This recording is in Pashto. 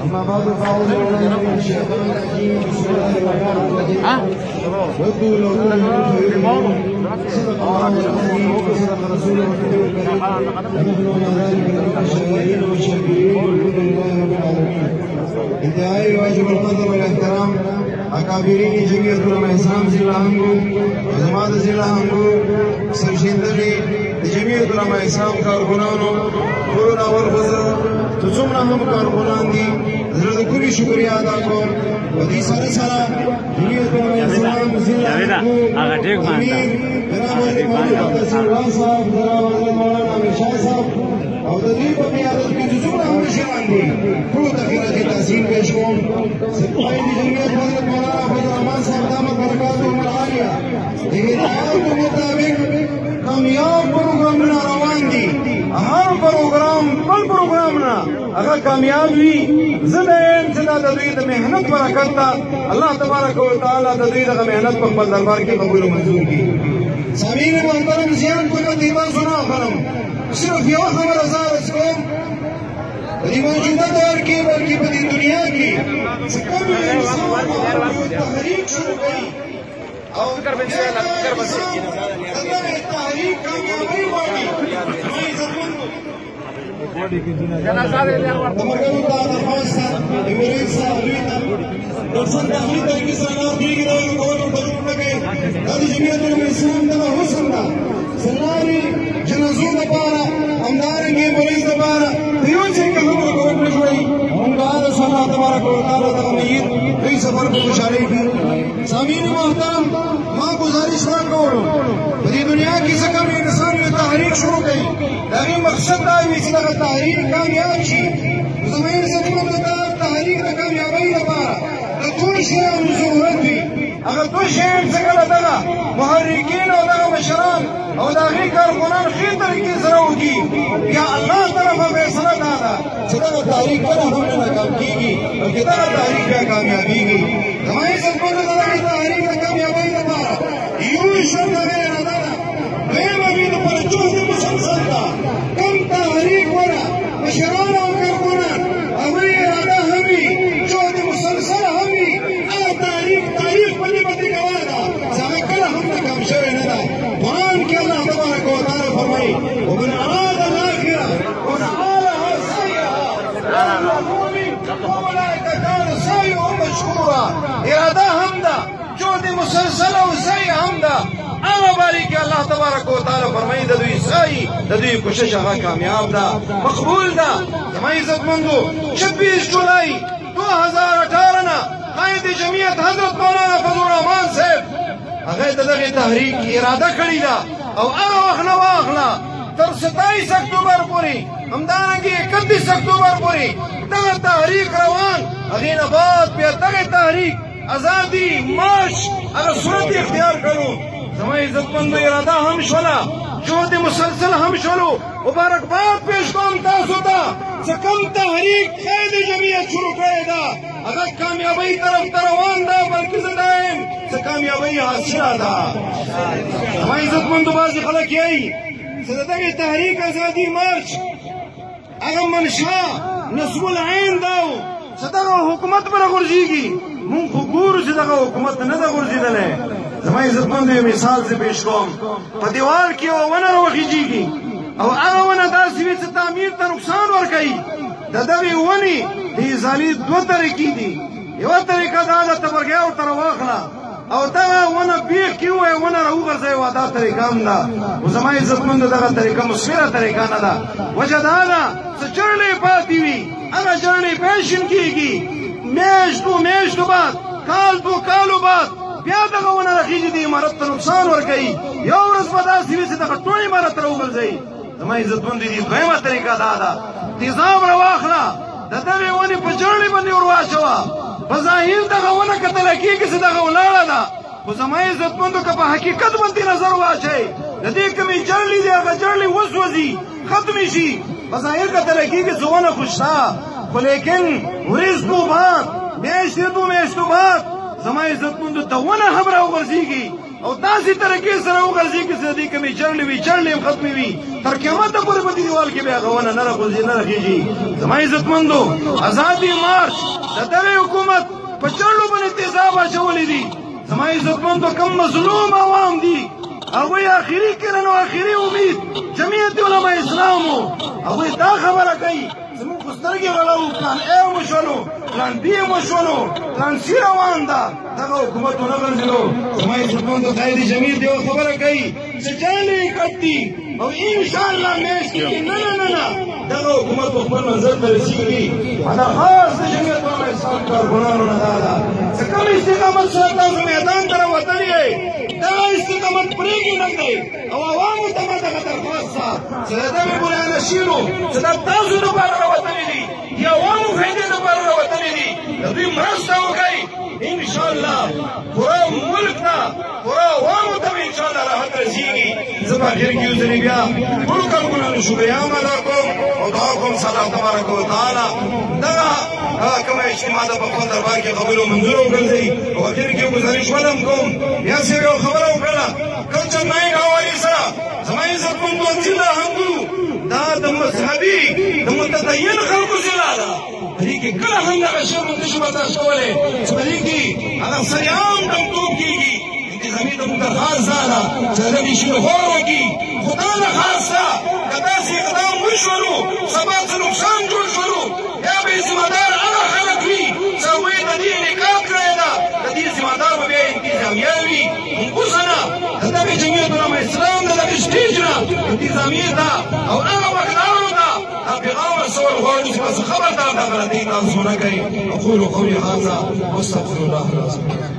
أما بعد فأعوذ بالله من الشيطان الرجيم بسم الله الرحمن الرحيم ودوا لو تؤمنون صدق الله العظيم وصدق رسوله الكريم ونحن على ذلك من الشاهدين والشاكرين والحمد لله رب العالمين. انتهاء واجب القدر والاحترام أكابرين جميع علماء الإسلام زلهم وجماعة زلهم سرشندري جميع علماء الإسلام کارکنانو ټولنا ورغزه څومره هم کارکنان دي زړه کومي شکریا ادا کوم و دې سره سره جميع علماء الإسلام زلهم هغه ټیک باندې صاحب جناب مولانا مشای صاحب او د دې په قیادت کې څومره هم شران دي ټول تخیره کې تحسین پېښ کوم سپای دي جمعیت حضرت مولانا فضل الرحمن صاحب دامت برکاتهم العالیه د هدایت مطابق کامیاب پروګرامونه روان دي هر پروګرام بل پروګرام نه هغه کامیاب وي زه د یم چې دا د دوی د محنت برکت ده الله تبارک وتعالی د دوی دغه محنت په خپل دربار کې قبول او منظور کړي. سامعین محترم زیان په تقریبا سنا خلم صرف یو خبره زارس کوم په دې موجوده دور کې بلکې په دې دنیا کې چې کوم انسان تحریک شروع کړي او فکر به انشاء الله فکر به سي تحریک کامیابی وایي تمرګو ته درخواست امریت صاحب لوی درسن تحریک طریقې سره نار دیږي دا یو کول په جوړ لګي دا د جمعیت الاسلام د حسن دا سلامي جنازو لپاره همدارنګه مریض لپاره دیو چې کوم کول پرځوي همدار سره تبارک وتعالى د امید دوی سفر کو خوشالي کی سامعین محترم ما گزارش وکړو په دې دنیا کې څنګه انسان یو تحریک شروع کړي دا مقصد دا وي چې دا تحریک کامیاب شي زموږ څخه دا تحریک د کامیابی لپاره د ټول شی ضرورت وي هغه ټول شی څنګه دغه محرکین او دغه مشران او دغه کارکنان خې طریقې سره وکړي یا الله طرفه فیصله دا ده چې دا تحریک کله هم نه ناکام کیږي بلکې دا تحریک بیا کامیابیږي زموږ څخه دا تحریک د کامیابی لپاره یو شرط دی دائما بيد برجوه مسلسل دا كم تحريك ولا مشران او كركونان اوي اراده همي جهد مسلسل همي تحريك بني بدي كوادا سامكلا هم كم شوي ندا قرآن كي الله تبارك وتعالى فرمائي ومن اراد الاخره ونعالها سيئها اولئك كان سيئهم مشكورا اراده هم دا جهد مسلسل او سيء هم دا اما باریک الله تبارک وتعالى فرمایي د دوی سعی د دوی کوشش هغه کامیاب ده مقبول ده زما عزت مندو 26 جولای 2018 نه قائد جمعیت حضرت مولانا فضل الرحمن صاحب هغه دغه تحریک اراده کړی ده او هغه وخت نه واخله تر 27 اکتوبر پورې همدارنګه 31 اکتوبر پورې دغه تحریک روان هغه نه بعد بیا دغه تحریک ازادي مارش هغه صورت اختیار کړو زما عزتمندو اراده هم شوله جهد مسلسل هم شولو مبارکباد پیش کوم تاسو ته چې کوم تحریک قید جمعیت شروع کړی ده هغه کامیابۍ طرف ته روان ده بلکې زه دایم چې کامیابۍ حاصله ده زما عزتمندو بعضې خلک یایي چې د دغې تحریک ازادي مارچ هغه منشا نصب العین ده و چې دغه حکومت به راغورځېږي مونږ خو ګورو چې دغه حکومت نه ده غورځېدلی زما عزتمندو یو مثال زه پیش کوم په دیوال کې یوه ونه راوخیږي او هغه ونه داسې وي چې تعمیر ته نقصان ورکوي د دغې ونې د ازالې دوه طریقې دي یوه طریقه دا ده تبرګیا ورته راواخله او دغه ونه بیخ کې ووایه ونه راوغورځوي دا طریقه هم ده خو زما عزتمندو دغه طریقه مثمره طریقه نه ده وجه دا ده چې جرړې پاتې وي هغه جرړې پېشن کېږي میاشتو بعد کال دو کالو بعد بیا دغه ونه راخیږي د عمارت ته نقصان ورکوي یو ورځ به داسې وي چې دغه ټول عمارت راوغورځوي زما عزتمندو دې دویمه طریقه دا ده تیزاب راواخله د دغې ونې په جرړې باندې ور واچوه په ظاهر دغه ونه کتله کېږي چې دغه ولاړه ده خو زما عزتمندو که په حقیقت باندې نظر واچوئ د دې کومې جرړې دي هغه جرړې وسوځي ختمې شي په ظاهر کتله کېږي چې ونه خو شته خو لیکن ورځ دو بعد میاشتې دو میاشتو بعد زما عزتمندو دونه هم راوغورځېږي او داسې طریقې سره وغورځېږي چې د دې کومې چړلې وي چړلې هم ختمې وي تر قیامته پورې په دې دیوال کې بیا هغه ونه نه راغورځي نه رخېږي زما عزتمندو ازادي مارچ د دغې حکومت په چړلو باندې تیزاب اچولي دي زما عزتمندو کم مظلوم عوام دي هغوی آخري کرن او آخري امید جمعیت علما اسلامو هغوی دا خبره کوي زموږ خو سترګې غړوو پلان اے مو شولو پلان بي مو شولو پلان سي روان ده دغه حکومت ونه غورځېدو زما عزتمندو خیر جمعیت یوه خبره کوي چې چړلې یې کټ دي او انشاءالله میاشت کې نه نه نه نه دغه حکومت په خپل منزل ته رسېږي دا خاص د جمعیت علما اسلام کارکونانو نه دا ده چې کوم استقامت سره تاسو میدان ته راوتلي یئ دغه استقامت پرېږدئ نه کړئ او عوامو ته به دغه درخواست ده چې د دغې بنیانشینو چې دا تاسو لپاره راوتلي دي د عوامو فایدې لپاره راوتلي دي د دوی مرسته وکړئ انشاءالله پوره ملک ته پوره عوامو ته به انشاءالله راحت رسېږي زه په اخر کې یو ځلې بیا ټولو کارکونانو شکریه هم ادا کوم او دعا کوم چې الله تبارک وتعالی دغه کومه اجتماع ده په خپل دربار کې قبول او منظور وګرځوي او اخر کې ګزارش ولم کوم بیا چې یو خبره وکړله کلچر ناین حوالې سره زما عزتمندو ضلع همدو دا د مذهبي د متدین خلکو ضلع ده په دې کې کله هم دغه شی موږ نشو برداشت کولی چې په دې کې هغه سریعام ډمتوب کېږي انتظامي د موږ خاص ځای ده چې د دې شي غور وکړي خو دا نه خاص ده که داسې اقدام وشولو سبا څه نقصان جوړ شولو یا به یې ذمهدار هغه خلک وي چې هغوی د دې انعقاد کړی ده د دې ذمهدار به بیا انتظامیه وي موږ اوس نه د دغې جمعیت علما اسلام د دغې سټیج نه انتظامیې ته او هغه واکدارانو ته دا پیغام رسول غواړو چې بس خبردار دا غلطۍ تاسو ونه کوئ اقول قولي هذا واستغفر الله العظیم